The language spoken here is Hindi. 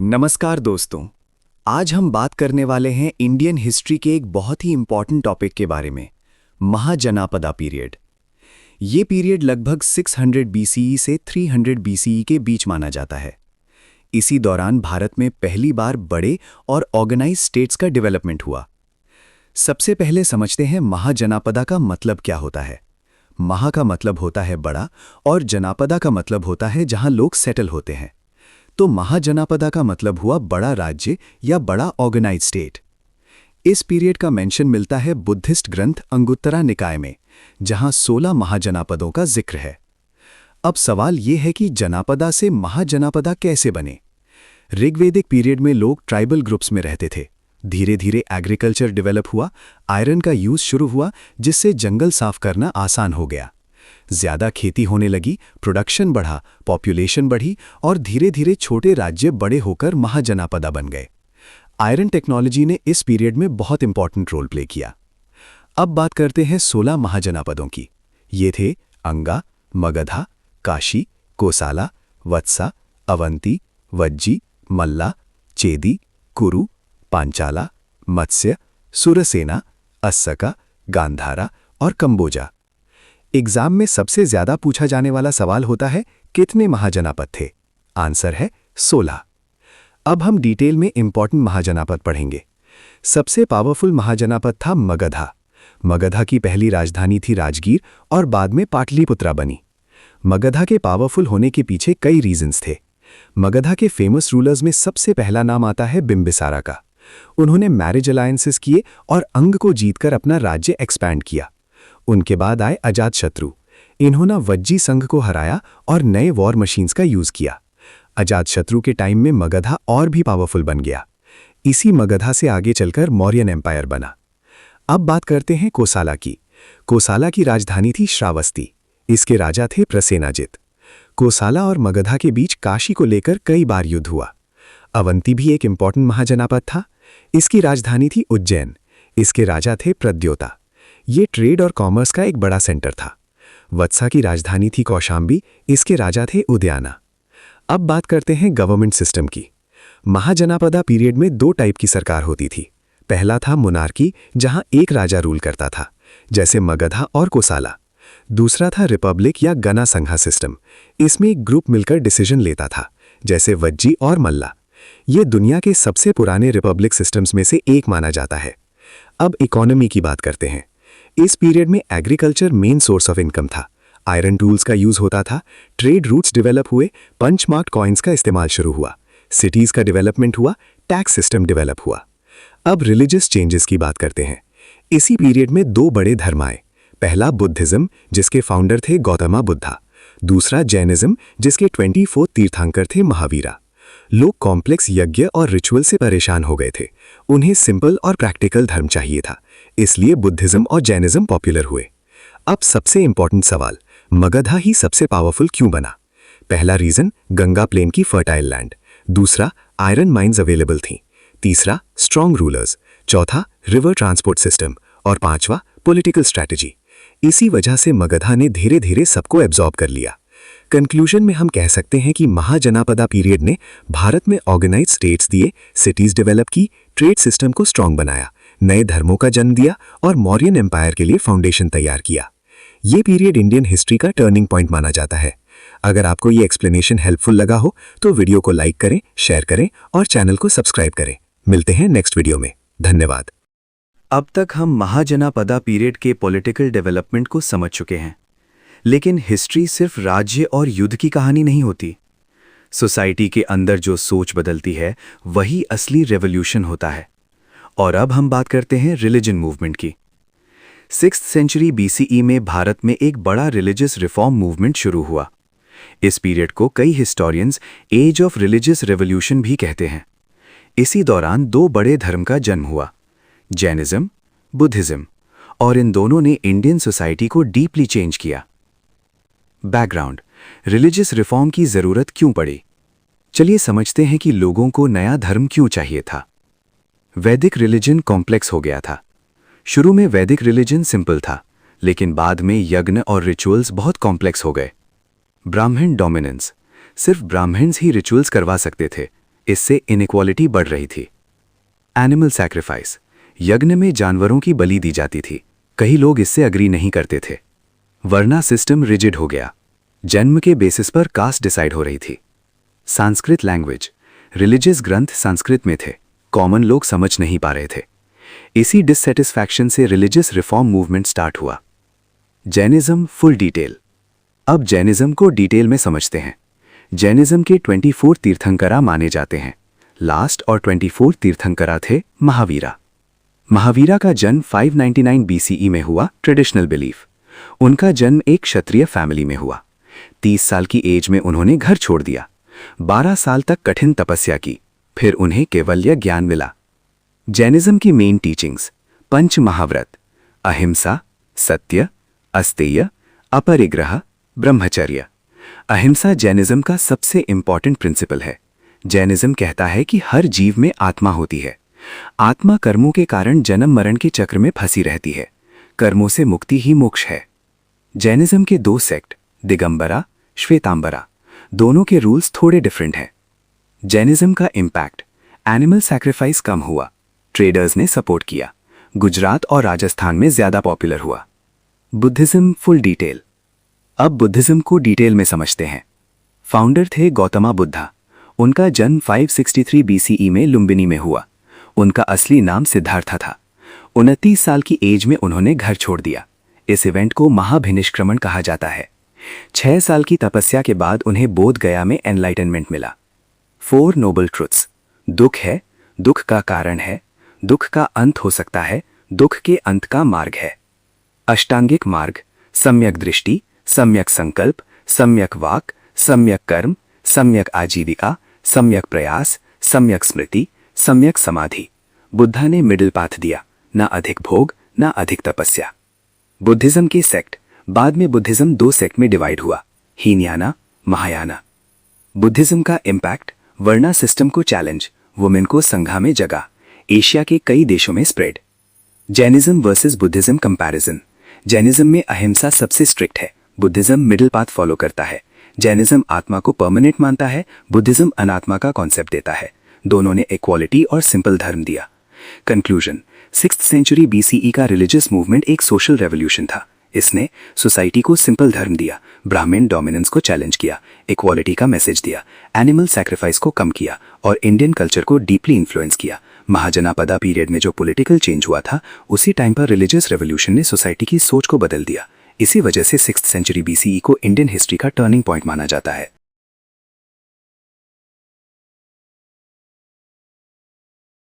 नमस्कार दोस्तों। आज हम बात करने वाले हैं इंडियन हिस्ट्री के एक बहुत ही इंपॉर्टेंट टॉपिक के बारे में, महाजनापदा पीरियड। ये पीरियड लगभग 600 बीसीई से 300 बीसीई के बीच माना जाता है। इसी दौरान भारत में पहली बार बड़े और ऑर्गेनाइज स्टेट्स का डेवलपमेंट हुआ। सबसे पहले समझते हैं महाजनापदा का मतलब क्या होता है। महा का मतलब होता है बड़ा और जनापदा का मतलब होता है जहां लोग सेटल होते हैं। तो महाजनापदा का मतलब हुआ बड़ा राज्य या बड़ा ऑर्गेनाइज स्टेट। इस पीरियड का मेंशन मिलता है बुद्धिस्ट ग्रंथ अंगुत्तरा निकाय में, जहां 16 महाजनापदों का जिक्र है। अब सवाल यह है कि जनापदा से महाजनापदा कैसे बने। ऋग्वेदिक पीरियड में लोग ट्राइबल ग्रुप्स में रहते थे। धीरे धीरे एग्रीकल्चर डेवलप हुआ, आयरन का यूज शुरू हुआ, जिससे जंगल साफ करना आसान हो गया। ज्यादा खेती होने लगी, प्रोडक्शन बढ़ा, पॉपुलेशन बढ़ी और धीरे धीरे छोटे राज्य बड़े होकर महाजनापदा बन गए। आयरन टेक्नोलॉजी ने इस पीरियड में बहुत इंपॉर्टेंट रोल प्ले किया। अब बात करते हैं 16 महाजनापदों की। ये थे अंगा, मगधा, काशी, कोसाला, वत्सा, अवंती, वज्जी, मल्ला, चेदी, कुरु, पांचाला, मत्स्य, सुरसेना, अस्सका, गांधारा और कंबोजा। एग्जाम में सबसे ज्यादा पूछा जाने वाला सवाल होता है, कितने महाजनापद थे? आंसर है 16। अब हम डिटेल में इंपॉर्टेंट महाजनापद पढ़ेंगे। सबसे पावरफुल महाजनापद था मगधा। मगधा की पहली राजधानी थी राजगीर और बाद में पाटलिपुत्रा बनी। मगधा के पावरफुल होने के पीछे कई रीजंस थे। मगधा के फेमस रूलर्स में सबसे पहला नाम आता है बिंबिसारा का। उन्होंने मैरिज अलायंसेस किए और अंग को जीतकर अपना राज्य एक्सपैंड किया। उनके बाद आए अजातशत्रु। इन्होंने वज्जी संघ को हराया और नए वॉर मशीन्स का यूज किया। अजातशत्रु के टाइम में मगधा और भी पावरफुल बन गया। इसी मगधा से आगे चलकर मौर्यन एम्पायर बना। अब बात करते हैं कोसाला की। कोसाला की राजधानी थी श्रावस्ती। इसके राजा थे प्रसेनाजित। कोसाला और मगधा के बीच काशी को लेकर कई बार युद्ध हुआ। अवंती भी एक इंपॉर्टेंट महाजनापद था। इसकी राजधानी थी उज्जैन। इसके राजा थे प्रद्योता। ये ट्रेड और कॉमर्स का एक बड़ा सेंटर था। वत्सा की राजधानी थी कौशांबी। इसके राजा थे उदयाना। अब बात करते हैं गवर्नमेंट सिस्टम की। महाजनापदा पीरियड में 2 टाइप की सरकार होती थी। पहला था मोनार्की, जहां एक राजा रूल करता था, जैसे मगधा और कोसाला। दूसरा था रिपब्लिक या गना संघा सिस्टम। इसमें एक ग्रुप मिलकर डिसीजन लेता था, जैसे वज्जी और मल्ला। ये दुनिया के सबसे पुराने रिपब्लिक सिस्टम्स में से एक माना जाता है। अब इकोनॉमी की बात करते हैं। इस पीरियड में agriculture main source of income था। आयरन टूल्स का यूज होता था। ट्रेड रूट्स डेवलप हुए। पंच मार्क कॉइन्स का इस्तेमाल शुरू हुआ। सिटीज का डेवलपमेंट हुआ। टैक्स सिस्टम डेवलप हुआ। अब रिलीजियस चेंजेस की बात करते हैं। इसी पीरियड में 2 बड़े धर्म आए। पहला बुद्धिज्म, जिसके फाउंडर थे गौतमा बुद्धा। दूसरा जैनिज्म, जिसके 24 तीर्थंकर थे महावीरा। लोग कॉम्प्लेक्स यज्ञ और रिचुअल से परेशान हो गए थे। उन्हें सिंपल और प्रैक्टिकल धर्म चाहिए था, इसलिए बुद्धिज्म और जैनिज्म पॉपुलर हुए। अब सबसे इंपॉर्टेंट सवाल, मगधा ही सबसे पावरफुल क्यों बना? पहला रीजन, गंगा प्लेन की फर्टाइल लैंड। दूसरा, आयरन माइंस अवेलेबल थी। तीसरा, स्ट्रॉन्ग रूलर्स। चौथा, रिवर ट्रांसपोर्ट सिस्टम। और पांचवा, पॉलिटिकल स्ट्रैटेजी। इसी वजह से मगधा ने धीरे धीरे सबको एब्जॉर्ब कर लिया। कंक्लूजन में हम कह सकते हैं कि महाजनापदा पीरियड ने भारत में ऑर्गेनाइज स्टेट्स दिए, सिटीज डेवलप की, ट्रेड सिस्टम को स्ट्रांग बनाया, नए धर्मों का जन्म दिया और मौर्यन एम्पायर के लिए फाउंडेशन तैयार किया। ये पीरियड इंडियन हिस्ट्री का टर्निंग पॉइंट माना जाता है। अगर आपको ये एक्सप्लेनेशन हेल्पफुल लगा हो तो वीडियो को लाइक करें, शेयर करें और चैनल को सब्सक्राइब करें। मिलते हैं नेक्स्ट वीडियो में। धन्यवाद। अब तक हम महाजनापदा पीरियड के पॉलिटिकल डेवलपमेंट को समझ चुके हैं, लेकिन हिस्ट्री सिर्फ राज्य और युद्ध की कहानी नहीं होती। सोसाइटी के अंदर जो सोच बदलती है वही असली रेवोल्यूशन होता है। और अब हम बात करते हैं रिलीजन मूवमेंट की। 6th सेंचुरी बीसीई में भारत में एक बड़ा रिलीजियस रिफॉर्म मूवमेंट शुरू हुआ। इस पीरियड को कई historians age of religious revolution भी कहते हैं। इसी दौरान 2 बड़े धर्म का जन्म हुआ, जैनिज्म, बुद्धिज्म, और इन दोनों ने इंडियन सोसाइटी को डीपली चेंज किया। बैकग्राउंड, रिलीजियस रिफॉर्म की जरूरत क्यों पड़ी? चलिए समझते हैं कि लोगों को नया धर्म क्यों चाहिए था। वैदिक रिलीजन कॉम्प्लेक्स हो गया था। शुरू में वैदिक रिलीजन सिंपल था, लेकिन बाद में यज्ञ और रिचुअल्स बहुत कॉम्प्लेक्स हो गए। ब्राह्मण डोमिनेंस, सिर्फ ब्राह्मण्स ही रिचुअल्स करवा सकते थे, इससे इनइक्वालिटी बढ़ रही थी। एनिमल सैक्रिफाइस, यज्ञ में जानवरों की बलि दी जाती थी। कई लोग इससे अग्री नहीं करते थे। वर्ना सिस्टम रिजिड हो गया। जन्म के बेसिस पर कास्ट डिसाइड हो रही थी। संस्कृत लैंग्वेज, रिलीजियस ग्रंथ संस्कृत में थे, कॉमन लोग समझ नहीं पा रहे थे। इसी डिससेटिस्फैक्शन से रिलीजियस रिफॉर्म मूवमेंट स्टार्ट हुआ। Jainism full detail. अब जैनिज्म को डिटेल में समझते हैं। जैनिज्म के 24 तीर्थंकरा माने जाते हैं। लास्ट और 24 तीर्थंकरा थे महावीरा। महावीरा का जन्म 599 BCE में हुआ, ट्रेडिशनल बिलीफ। उनका जन्म एक क्षत्रिय फैमिली में हुआ। 30 साल की एज में उन्होंने घर छोड़ दिया। 12 साल तक कठिन तपस्या की, फिर उन्हें कैवल्य ज्ञान मिला। जैनिज्म की मेन टीचिंग्स: पंच महाव्रत, अहिंसा, सत्य, अस्तेय, अपरिग्रह, ब्रह्मचर्य। अहिंसा जैनिज्म का सबसे इंपॉर्टेंट प्रिंसिपल है। जैनिज्म कहता है कि हर जीव में आत्मा होती है। आत्मा कर्मों के कारण जन्म मरण के चक्र में फंसी रहती है। कर्मों से मुक्ति ही मोक्ष है। जैनिज्म के 2 सेक्ट, दिगंबरा, श्वेतांबरा, दोनों के रूल्स थोड़े डिफरेंट हैं। जैनिज्म का इम्पैक्ट: एनिमल सैक्रिफाइस कम हुआ, ट्रेडर्स ने सपोर्ट किया, गुजरात और राजस्थान में ज्यादा पॉपुलर हुआ। Buddhism full detail. अब बुद्धिज्म को डिटेल में समझते हैं। फाउंडर थे गौतमा बुद्धा। उनका जन्म 563 BCE में लुम्बिनी में हुआ। उनका असली नाम सिद्धार्थ था। 29 साल की एज में उन्होंने घर छोड़ दिया। इस इवेंट को महाभिनिष्क्रमण कहा जाता है। 6 साल की तपस्या के बाद उन्हें बोध गया में एनलाइटनमेंट मिला। 4 नोबल ट्रुथ्स: दुख है, दुख का कारण है, दुख का अंत हो सकता है, दुख के अंत का मार्ग है। अष्टांगिक मार्ग: सम्यक दृष्टि, सम्यक संकल्प, सम्यक वाक, सम्यक कर्म, सम्यक आजीविका, सम्यक प्रयास, सम्यक स्मृति, सम्यक समाधि। बुद्धा ने मिडिल पाथ दिया, ना अधिक भोग ना अधिक तपस्या। बुद्धिज्म के सेक्ट: बाद में बुद्धिज्म 2 सेक्ट में डिवाइड हुआ, हीनयाना, महायाना। बुद्धिज्म का इम्पैक्ट: वर्ना सिस्टम को चैलेंज, वुमेन को संघा में जगह, एशिया के कई देशों में spread. Jainism versus Buddhism comparison: Jainism में अहिंसा सबसे स्ट्रिक्ट है, बुद्धिज्म मिडिल पाथ फॉलो करता है। जैनिज्म आत्मा को परमानेंट मानता है, बुद्धिज्म अनात्मा का कॉन्सेप्ट देता है। दोनों ने इक्वालिटी और सिंपल धर्म दिया। कंक्लूजन: 6th सेंचुरी BCE का रिलीजियस मूवमेंट एक सोशल रेवोल्यूशन था। इसने सोसाइटी को सिंपल धर्म दिया, ब्राह्मण डोमिनेंस को चैलेंज किया, इक्वालिटी का मैसेज दिया, एनिमल सैक्रिफाइस को कम किया और इंडियन कल्चर को डीपली इन्फ्लुएंस किया। महाजनापदा पीरियड में जो पॉलिटिकल चेंज हुआ था, उसी टाइम पर रिलीजियस रेवोल्यूशन ने सोसाइटी की सोच को बदल दिया। इसी वजह से 6th सेंचुरी BCE को इंडियन हिस्ट्री का टर्निंग पॉइंट माना जाता है।